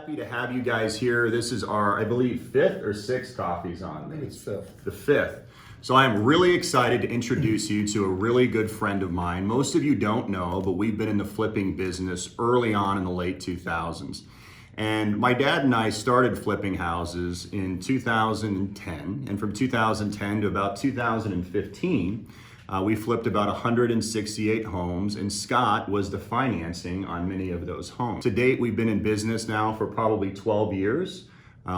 happy to have you guys here. This is our, I believe, fifth or sixth coffees on. I think it's fifth. The fifth. So I'm really excited to introduce you to a really good friend of mine. Most of you don't know, but we've been in the flipping business early on in the late 2000s. And my dad and I started flipping houses in 2010. And from 2010 to about 2015, we flipped about 168 homes, and Scott was the financing on many of those homes. To date, we've been in business now for probably 12 years.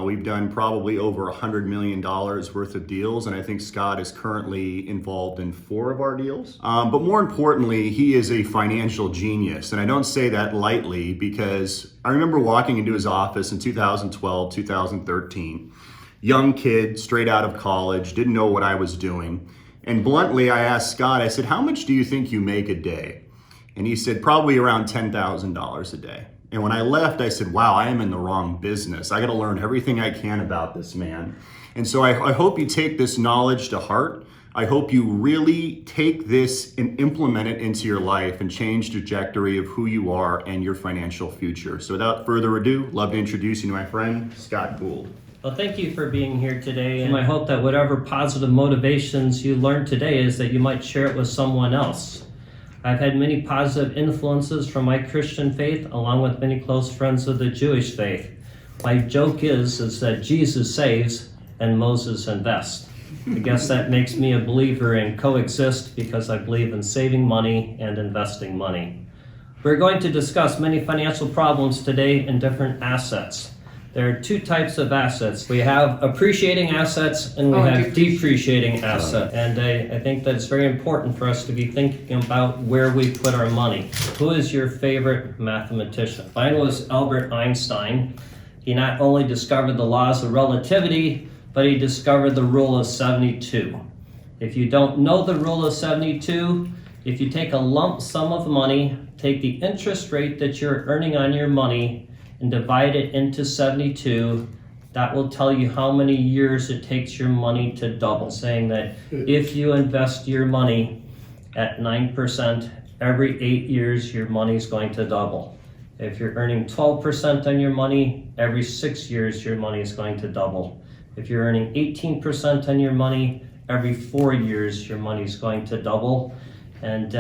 We've done probably over $100 million worth of deals, and I think Scott is currently involved in 4 of our deals. But more importantly, he is a financial genius, and I don't say that lightly because I remember walking into his office in 2012, 2013, young kid, straight out of college, didn't know what I was doing. And bluntly, I asked Scott, I said, how much do you think you make a day? And he said, probably around $10,000 a day. And when I left, I said, wow, I am in the wrong business. I got to learn everything I can about this man. And so I hope you take this knowledge to heart. I hope you really take this and implement it into your life and change the trajectory of who you are and your financial future. So without further ado, love to introduce you to my friend, Scott Gould. Well, thank you for being here today, and I hope that whatever positive motivations you learned today is that you might share it with someone else. I've had many positive influences from my Christian faith, along with many close friends of the Jewish faith. My joke is that Jesus saves and Moses invests. I guess that makes me a believer in coexist because I believe in saving money and investing money. We're going to discuss many financial problems today in different assets. There are 2 types of assets. We have appreciating assets and we have depreciating assets. And I think that it's very important for us to be thinking about where we put our money. Who is your favorite mathematician? Mine was Albert Einstein. He not only discovered the laws of relativity, but he discovered the rule of 72. If you don't know the rule of 72, if you take a lump sum of money, take the interest rate that you're earning on your money, and divide it into 72, that will tell you how many years it takes your money to double, saying that if you invest your money at 9%, every 8 years your money is going to double. If you're earning 12% on your money, every 6 years your money is going to double. If you're earning 18% on your money, every 4 years your money is going to double. And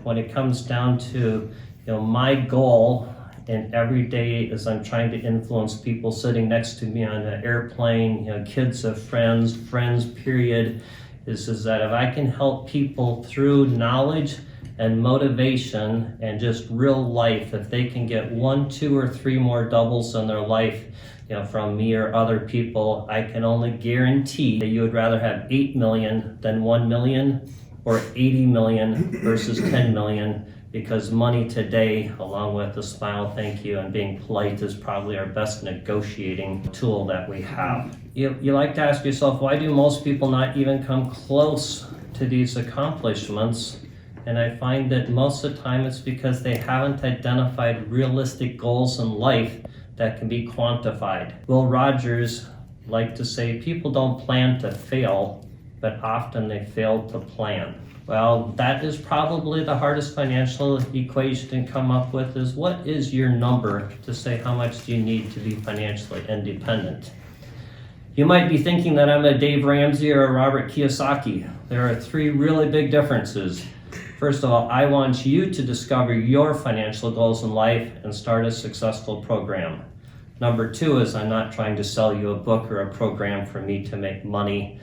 when it comes down to my goal, and every day as I'm trying to influence people sitting next to me on an airplane, kids of friends, period, is that if I can help people through knowledge and motivation and just real life, if they can get 1, 2, or 3 more doubles in their life, from me or other people, I can only guarantee that you would rather have 8 million than 1 million or 80 million versus 10 million. Because money today, along with a smile, thank you, and being polite is probably our best negotiating tool that we have. You like to ask yourself, why do most people not even come close to these accomplishments? And I find that most of the time it's because they haven't identified realistic goals in life that can be quantified. Will Rogers liked to say, people don't plan to fail, but often they fail to plan. Well, that is probably the hardest financial equation to come up with is what is your number to say how much do you need to be financially independent? You might be thinking that I'm a Dave Ramsey or a Robert Kiyosaki. There are 3 really big differences. First of all, I want you to discover your financial goals in life and start a successful program. Number 2 is I'm not trying to sell you a book or a program for me to make money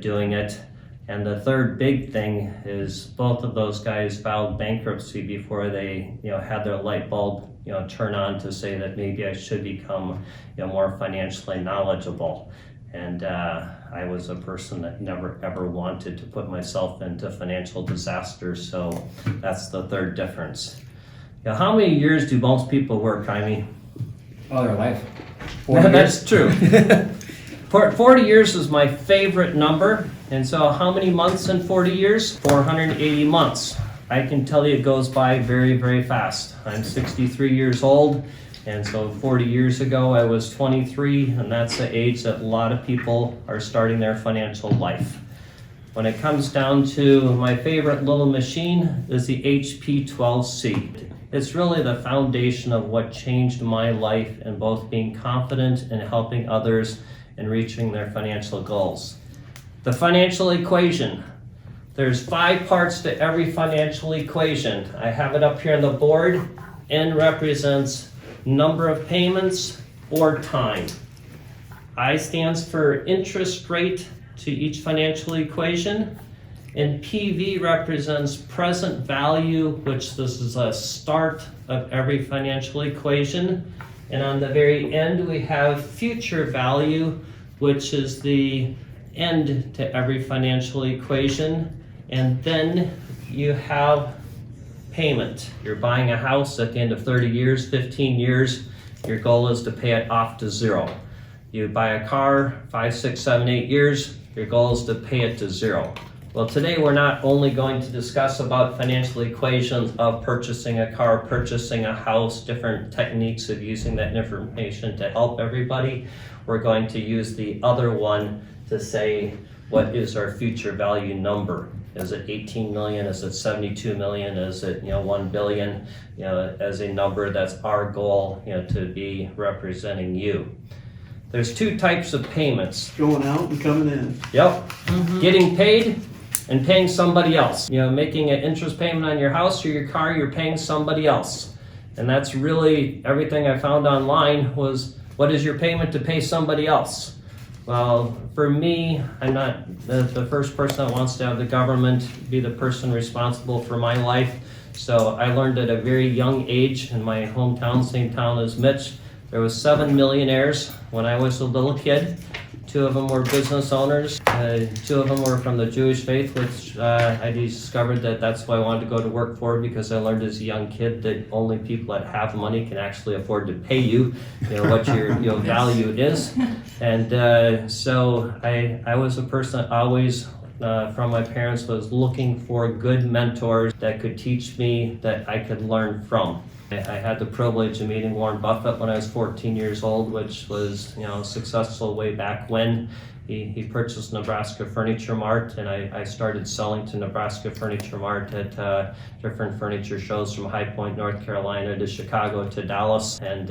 doing it. And the third big thing is both of those guys filed bankruptcy before they, had their light bulb, turn on to say that maybe I should become, more financially knowledgeable. And I was a person that never ever wanted to put myself into financial disaster. So that's the third difference. How many years do most people work, Jaime? All their life. That's true. 40 years is my favorite number. And so how many months in 40 years? 480 months. I can tell you it goes by very, very fast. I'm 63 years old, and so 40 years ago I was 23, and that's the age that a lot of people are starting their financial life. When it comes down to my favorite little machine is the HP 12C. It's really the foundation of what changed my life in both being confident and helping others in reaching their financial goals. The financial equation. There's 5 parts to every financial equation. I have it up here on the board. N represents number of payments or time. I stands for interest rate to each financial equation. And PV represents present value, which this is a start of every financial equation. And on the very end, we have future value, which is the end to every financial equation. And then you have payment. You're buying a house at the end of 30 years, 15 years. Your goal is to pay it off to 0. You buy a car, 5, 6, 7, 8 years. Your goal is to pay it to 0. Well, today we're not only going to discuss about financial equations of purchasing a car, purchasing a house, different techniques of using that information to help everybody. We're going to use the other one to say, what is our future value number? Is it 18 million? Is it 72 million? Is it 1 billion? As a number, that's our goal to be representing you. There's 2 types of payments. Going out and coming in. Yep. Getting paid and paying somebody else. Making an interest payment on your house or your car, you're paying somebody else. And that's really everything I found online was, what is your payment to pay somebody else? Well, for me, I'm not the first person that wants to have the government be the person responsible for my life. So I learned at a very young age in my hometown, same town as Mitch, there was 7 millionaires when I was a little kid. 2 of them were business owners. 2 of them were from the Jewish faith, which I discovered that's what I wanted to go to work for, because I learned as a young kid that only people that have money can actually afford to pay you, what your value is. And so I was a person that always, from my parents, was looking for good mentors that could teach me, that I could learn from. I had the privilege of meeting Warren Buffett when I was 14 years old, which was successful way back when. He purchased Nebraska Furniture Mart, and I started selling to Nebraska Furniture Mart at different furniture shows from High Point, North Carolina to Chicago to Dallas. And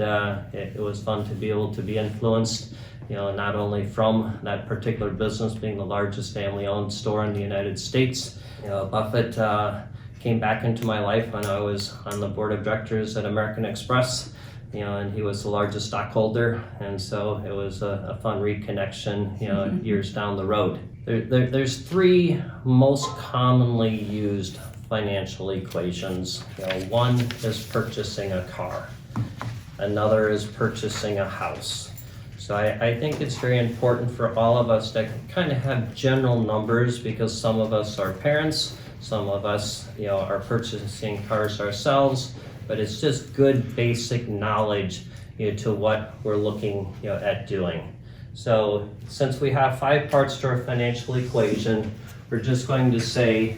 it was fun to be able to be influenced, not only from that particular business being the largest family-owned store in the United States. Buffett came back into my life when I was on the board of directors at American Express, and he was the largest stockholder, and so it was a fun reconnection, years down the road. There's 3 most commonly used financial equations. One is purchasing a car. Another is purchasing a house. So I think it's very important for all of us to kind of have general numbers, because some of us are parents, some of us, are purchasing cars ourselves, but it's just good basic knowledge, to what we're looking, at doing. So since we have 5 parts to our financial equation, we're just going to say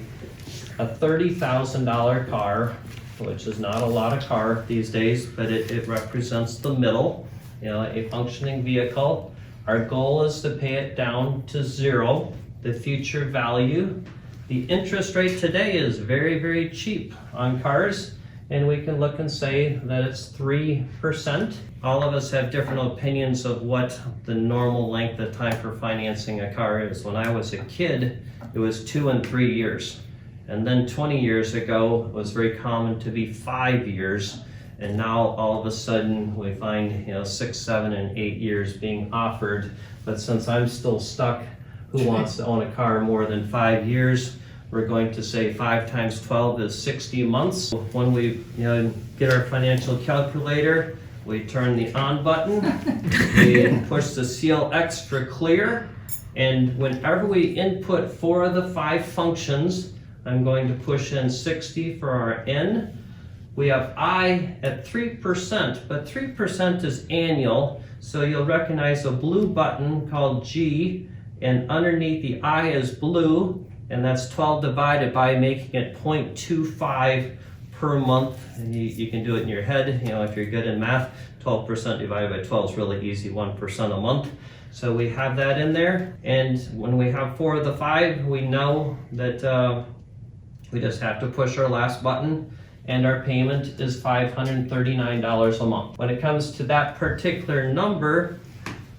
a $30,000 car, which is not a lot of car these days, but it represents the middle, a functioning vehicle. Our goal is to pay it down to 0, the future value. The interest rate today is very, very cheap on cars, and we can look and say that it's 3%. All of us have different opinions of what the normal length of time for financing a car is. When I was a kid, it was 2 and 3 years. And then 20 years ago, it was very common to be 5 years. And now all of a sudden we find 6, 7, and 8 years being offered. But since I'm still stuck, who wants to own a car more than 5 years? We're going to say 5 times 12 is 60 months. When we get our financial calculator, we turn the on button, we push the seal extra clear, and whenever we input 4 of the 5 functions, I'm going to push in 60 for our N. We have I at 3%, but 3% is annual, so you'll recognize a blue button called G, and underneath the I is blue, and that's 12 divided by making it 0.25 per month. And you can do it in your head, if you're good in math. 12% divided by 12 is really easy, 1% a month. So we have that in there, and when we have 4 of the 5, we know that we just have to push our last button, and our payment is $539 a month. When it comes to that particular number,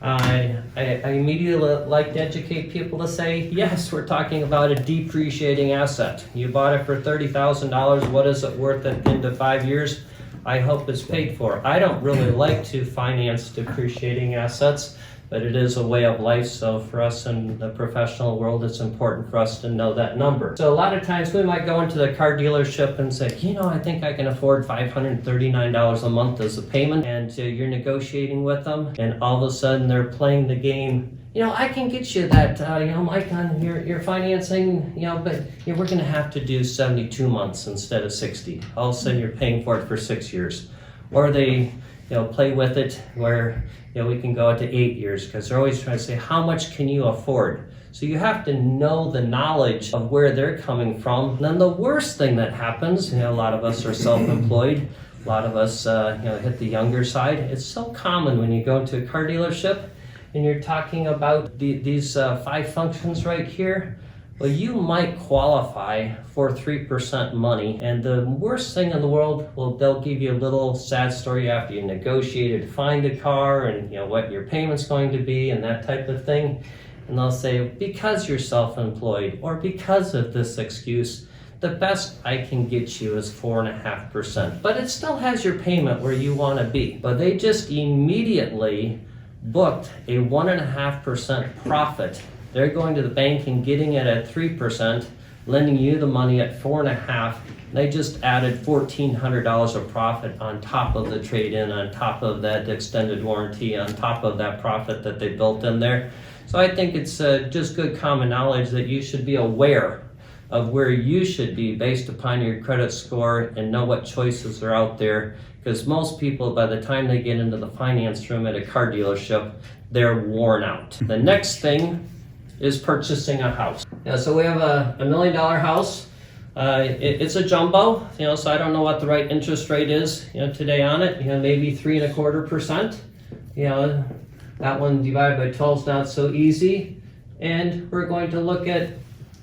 I immediately like to educate people to say, yes, we're talking about a depreciating asset. You bought it for $30,000. What is it worth at the end of 5 years? I hope it's paid for. I don't really like to finance depreciating assets, but it is a way of life. So for us in the professional world, it's important for us to know that number. So a lot of times we might go into the car dealership and say, I think I can afford $539 a month as a payment. And you're negotiating with them, and all of a sudden they're playing the game. I can get you that, Mike, on your financing, but we're going to have to do 72 months instead of 60. All of a sudden you're paying for it for 6 years. Or they, play with it where, we can go out to 8 years, because they're always trying to say, how much can you afford? So you have to know the knowledge of where they're coming from. And then the worst thing that happens, a lot of us are self-employed. A lot of us, hit the younger side. It's so common when you go to a car dealership and you're talking about these 5 functions right here. Well, you might qualify for 3% money, and the worst thing in the world, well, they'll give you a little sad story after you negotiated to find a car and what your payment's going to be and that type of thing. And they'll say, because you're self-employed or because of this excuse, the best I can get you is 4.5%. But it still has your payment where you want to be. But they just immediately booked a 1.5% profit. They're going to the bank and getting it at 3%, lending you the money at 4.5%. They just added $1,400 of profit on top of the trade-in, on top of that extended warranty, on top of that profit that they built in there. So I think it's just good common knowledge that you should be aware of where you should be based upon your credit score and know what choices are out there. Because most people, by the time they get into the finance room at a car dealership, they're worn out. The next thing is purchasing a house. So we have a $1 million house. It's a jumbo, so I don't know what the right interest rate is, today on it. Maybe 3.25%. That one divided by 12 is not so easy. And we're going to look at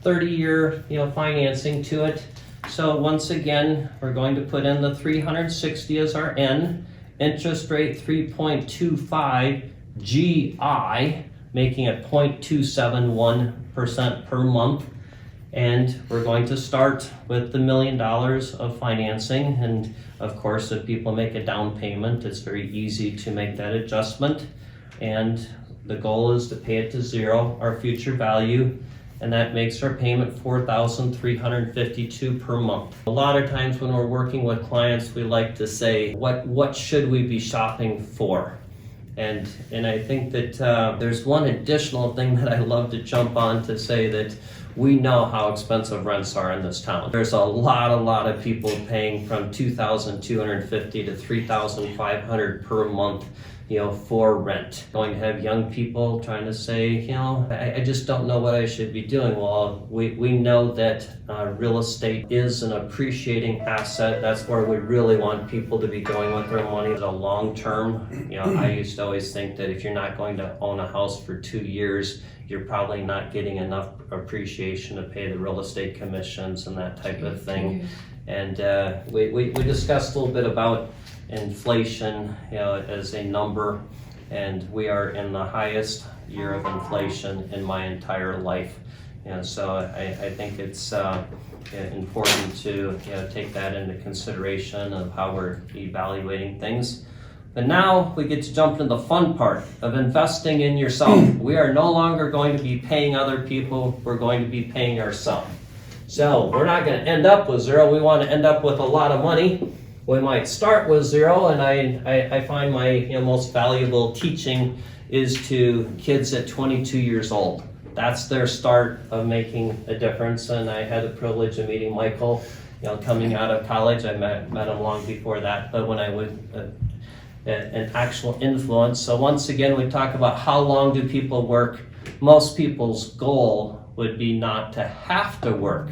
30-year, financing to it. So once again, we're going to put in the 360 as our N, interest rate 3.25 GI, making it 0.271% per month. And we're going to start with the $1 million of financing. And of course, if people make a down payment, it's very easy to make that adjustment. And the goal is to pay it to zero, our future value. And that makes our payment $4,352 per month. A lot of times when we're working with clients, we like to say, what should we be shopping for? And I think that there's one additional thing that I love to jump on to say that we know how expensive rents are in this town. There's a lot of people paying from $2,250 to $3,500 per month, for rent. Going to have young people trying to say, I just don't know what I should be doing. Well, we know that real estate is an appreciating asset. That's where we really want people to be going with their money the long term. I used to always think that if you're not going to own a house for 2 years, you're probably not getting enough appreciation to pay the real estate commissions and that type of thing. And we discussed a little bit about inflation, as a number, and we are in the highest year of inflation in my entire life. And so I think it's important to take that into consideration of how we're evaluating things. But now we get to jump into the fun part of investing in yourself. We are no longer going to be paying other people, we're going to be paying ourselves. So we're not going to end up with zero, we want to end up with a lot of money. We might start with zero, and I find my most valuable teaching is to kids at 22 years old. That's their start of making a difference. And I had the privilege of meeting Michael, coming out of college. I met him long before that, but when I was an actual influence. So once again, we talk about how long do people work. Most people's goal would be not to have to work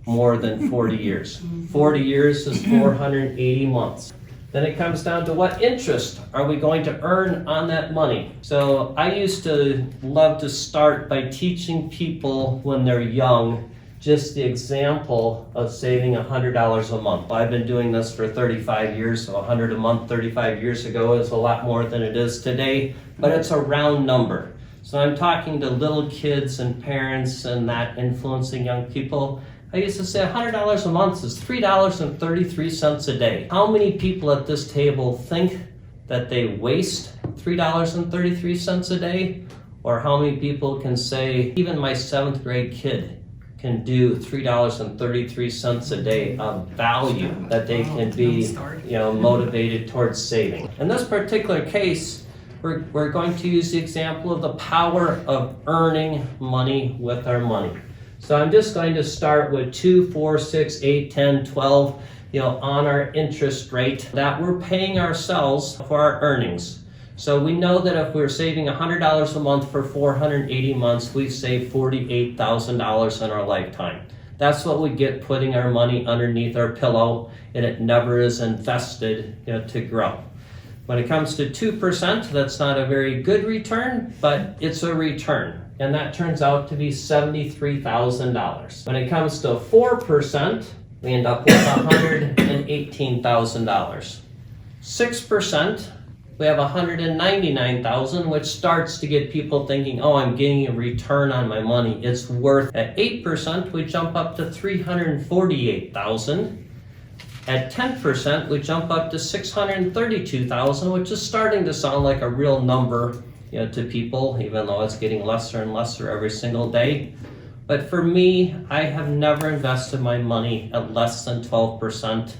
more than 40 years. 40 years is 480 months. Then it comes down to what interest are we going to earn on that money. So I used to love to start by teaching people when they're young just the example of saving $100 a month. I've been doing this for 35 years, so 100 a month 35 years ago is a lot more than it is today, but it's a round number. So I'm talking to little kids and parents and that influencing young people. I used to say $100 a month is $3.33 a day. How many people at this table think that they waste $3.33 a day? Or how many people can say, even my 7th grade kid can do $3.33 a day of value that they can be, motivated towards saving. In this particular case, we're going to use the example of the power of earning money with our money. So I'm just going to start with 2, 4, 6, 8, 10, 12, on our interest rate that we're paying ourselves for our earnings. So we know that if we're saving $100 a month for 480 months, we've saved $48,000 in our lifetime. That's what we get putting our money underneath our pillow, and it never is invested to grow. When it comes to 2%, that's not a very good return, but it's a return. And that turns out to be $73,000. When it comes to 4%, we end up with $118,000. 6%, we have $199,000, which starts to get people thinking, oh, I'm getting a return on my money. It's worth. At 8%, we jump up to $348,000. At 10%, we jump up to $632,000, which is starting to sound like a real number, to people, even though it's getting lesser and lesser every single day. But for me, I have never invested my money at less than 12%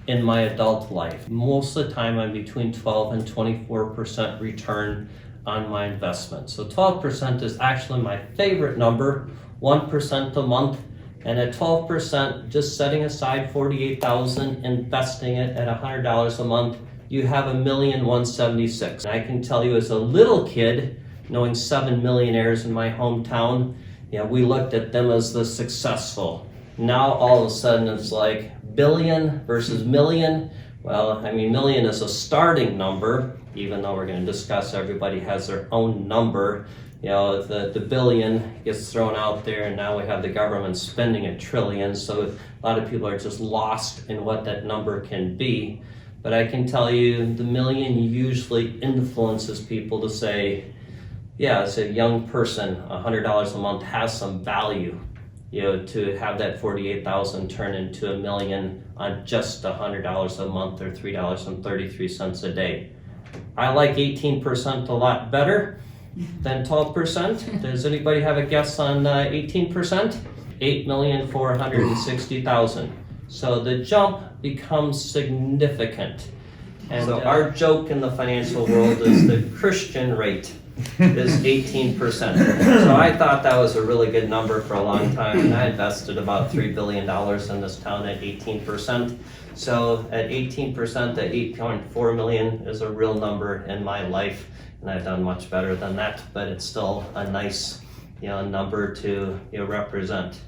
in my adult life. Most of the time, I'm between 12 and 24% return on my investment. So 12% is actually my favorite number, 1% a month. And at 12%, just setting aside $48,000, investing it at $100 a month, you have $1,176,000. I can tell you, as a little kid, knowing 7 millionaires in my hometown, we looked at them as the successful. Now all of a sudden it's like billion versus million. Well, million is a starting number, even though we're going to discuss everybody has their own number. The billion gets thrown out there, and now we have the government spending $1 trillion, so a lot of people are just lost in what that number can be. But I can tell you, the million usually influences people to say, yeah, as a young person, $100 a month has some value. To have that $48,000 turn into $1 million on just $100 a month or $3.33 a day. I like 18% a lot better than 12%. Does anybody have a guess on 18%? $8,460,000. So the jump becomes significant. And our joke in the financial world is the Christian rate is 18%. So I thought that was a really good number for a long time, and I invested about $3 billion in this town at 18%. So at 18%, that 8.4 million is a real number in my life, and I've done much better than that, but it's still a nice number to represent.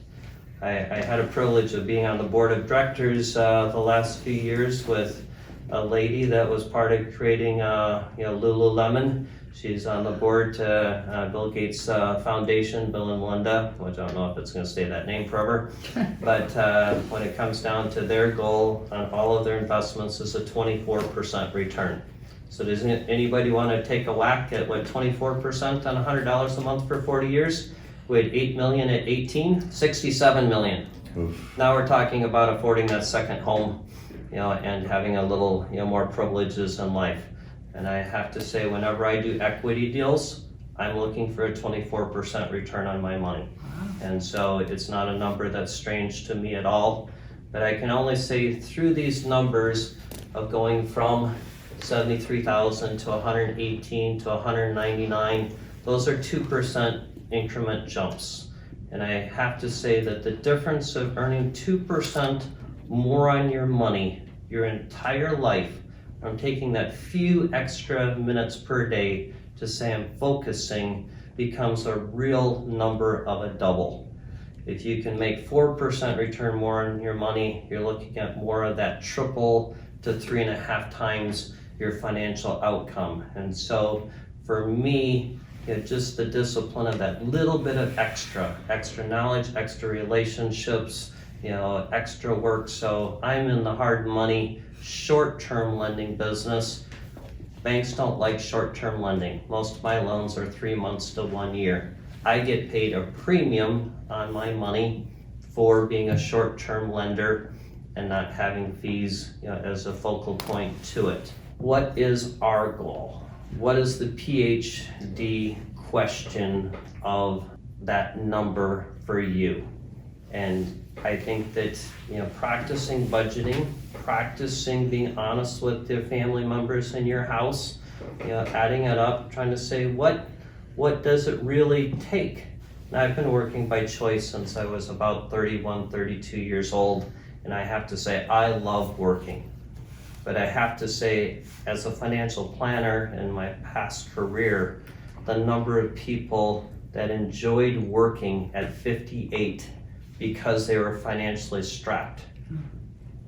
I had a privilege of being on the board of directors the last few years with a lady that was part of creating Lululemon. She's on the board to Bill Gates Foundation, Bill and Melinda, which I don't know if it's going to stay that name forever. But when it comes down to their goal on all of their investments is a 24% return. So does anybody want to take a whack at what 24% on $100 a month for 40 years? We had 8 million at 18, 67 million. Oof. Now we're talking about affording that second home, and having a little, more privileges in life. And I have to say, whenever I do equity deals, I'm looking for a 24% return on my money. Wow. And so it's not a number that's strange to me at all. But I can only say through these numbers of going from 73,000 to 118 to 199, those are 2% increment jumps. And I have to say that the difference of earning 2% more on your money your entire life, I'm taking that few extra minutes per day to say I'm focusing, becomes a real number of a double. If you can make 4% return more on your money, you're looking at more of that triple to 3.5 times your financial outcome. And so for me, just the discipline of that little bit of extra knowledge, extra relationships, extra work. So I'm in the hard money, short-term lending business. Banks don't like short-term lending. Most of my loans are 3 months to 1 year. I get paid a premium on my money for being a short-term lender and not having fees as a focal point to it. What is our goal? What is the PhD question of that number for you? And I think that practicing budgeting, practicing being honest with the family members in your house, adding it up, trying to say what does it really take? Now, I've been working by choice since I was about 31, 32 years old, and I have to say I love working. But I have to say, as a financial planner in my past career, the number of people that enjoyed working at 58 because they were financially strapped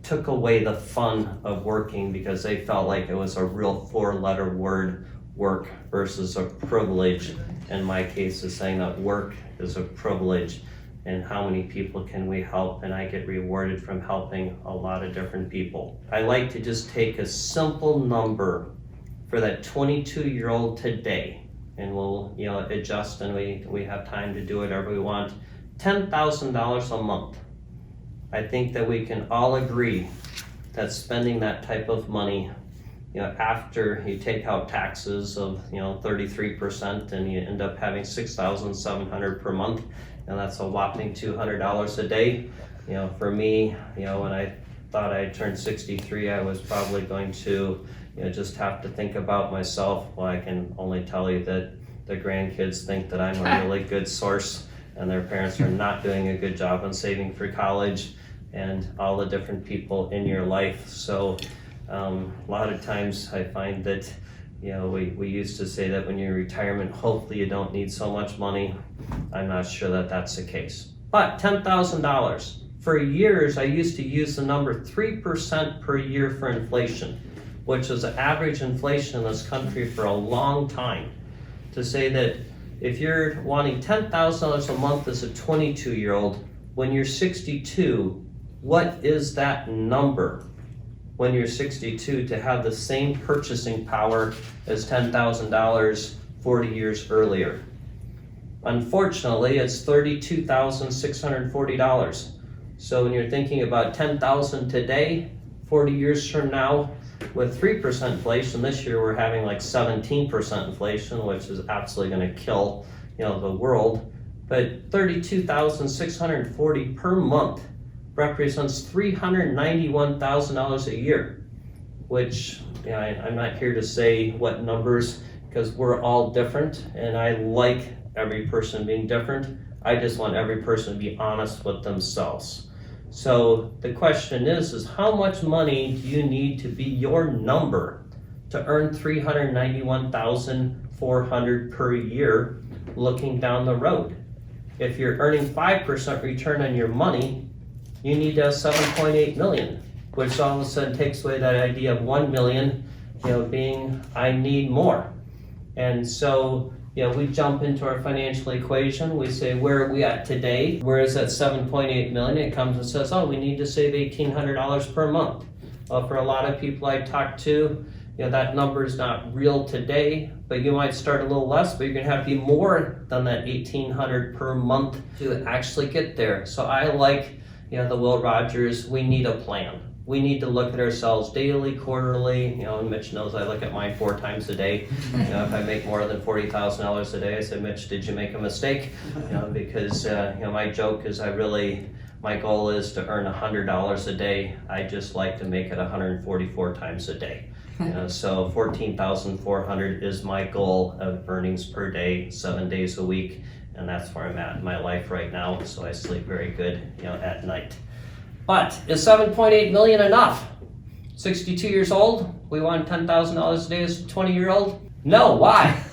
took away the fun of working because they felt like it was a real 4-letter word, work, versus a privilege. In my case, is saying that work is a privilege, and how many people can we help? And I get rewarded from helping a lot of different people. I like to just take a simple number for that 22-year-old today, and we'll adjust, and we have time to do whatever we want. $10,000 a month. I think that we can all agree that spending that type of money, after you take out taxes of 33%, and you end up having $6,700 per month, and that's a whopping $200 a day. For me, when I thought I turned 63, I was probably going to just have to think about myself. Well, I can only tell you that the grandkids think that I'm a really good source, and their parents are not doing a good job on saving for college, and all the different people in your life. So a lot of times I find that we used to say that when you're in retirement, hopefully you don't need so much money. I'm not sure that that's the case. But $10,000. For years, I used to use the number 3% per year for inflation, which is the average inflation in this country for a long time. To say that if you're wanting $10,000 a month as a 22-year-old, when you're 62, what is that number when you're 62 to have the same purchasing power as $10,000 40 years earlier? Unfortunately, it's $32,640. So when you're thinking about $10,000 today, 40 years from now, with 3% inflation, this year we're having like 17% inflation, which is absolutely going to kill the world. But $32,640 per month represents $391,000 a year, which I'm not here to say what numbers, because we're all different, and I like every person being different. I just want every person to be honest with themselves. So the question is how much money do you need to be your number to earn $391,400 per year looking down the road? If you're earning 5% return on your money, you need to have 7.8 million, which all of a sudden takes away that idea of 1 million, being I need more. And so, we jump into our financial equation. We say, where are we at today? Where is that 7.8 million? It comes and says, we need to save $1,800 per month. Well, for a lot of people I talk to, that number is not real today, but you might start a little less, but you're gonna have to be more than that $1,800 per month to actually get there. So I like the Will Rogers, we need a plan. We need to look at ourselves daily, quarterly, and Mitch knows I look at mine 4 times a day. If I make more than $40,000 a day, I say, Mitch, did you make a mistake? Because my joke is my goal is to earn $100 a day. I just like to make it 144 times a day. So 14,400 is my goal of earnings per day, 7 days a week. And that's where I'm at in my life right now, so I sleep very good, at night. But is 7.8 million enough? 62 years old, we want $10,000 a day as a 20-year-old? No, why?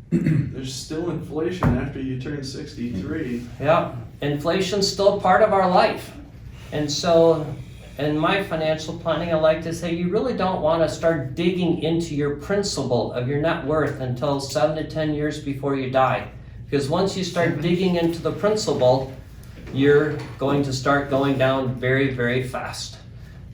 There's still inflation after you turn 63. Yeah, inflation's still part of our life. And so in my financial planning, I like to say you really don't want to start digging into your principal of your net worth until 7 to 10 years before you die. Because once you start digging into the principal, you're going to start going down very, very fast.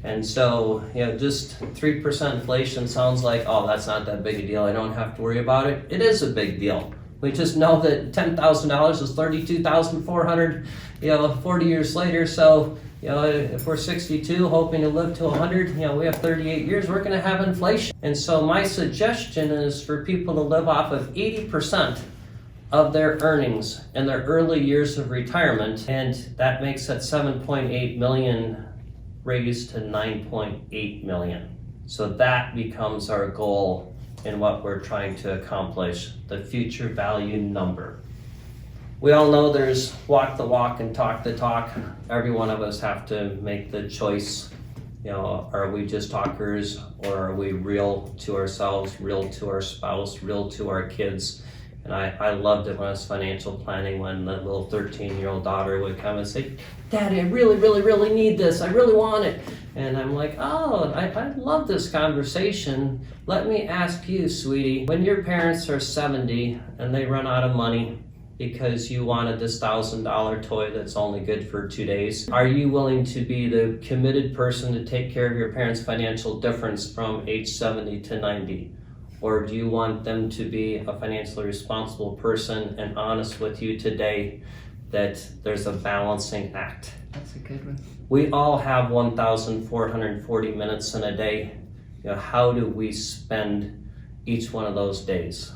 And so, just 3% inflation sounds like, oh, that's not that big a deal. I don't have to worry about it. It is a big deal. We just know that $10,000 is $32,400, 40 years later. So, if we're 62, hoping to live to 100, we have 38 years, we're going to have inflation. And so my suggestion is for people to live off of 80% of their earnings in their early years of retirement. And that makes that 7.8 million raised to 9.8 million. So that becomes our goal in what we're trying to accomplish, the future value number. We all know there's walk the walk and talk the talk. Every one of us have to make the choice. Are we just talkers, or are we real to ourselves, real to our spouse, real to our kids? And I loved it when I was financial planning, when the little 13-year-old daughter would come and say, Daddy, I really, really, really need this. I really want it. And I'm like, oh, I love this conversation. Let me ask you, sweetie, when your parents are 70 and they run out of money because you wanted this $1,000 toy that's only good for 2 days, are you willing to be the committed person to take care of your parents' financial difference from age 70 to 90? Or do you want them to be a financially responsible person and honest with you today that there's a balancing act? That's a good one. We all have 1,440 minutes in a day. How do we spend each one of those days?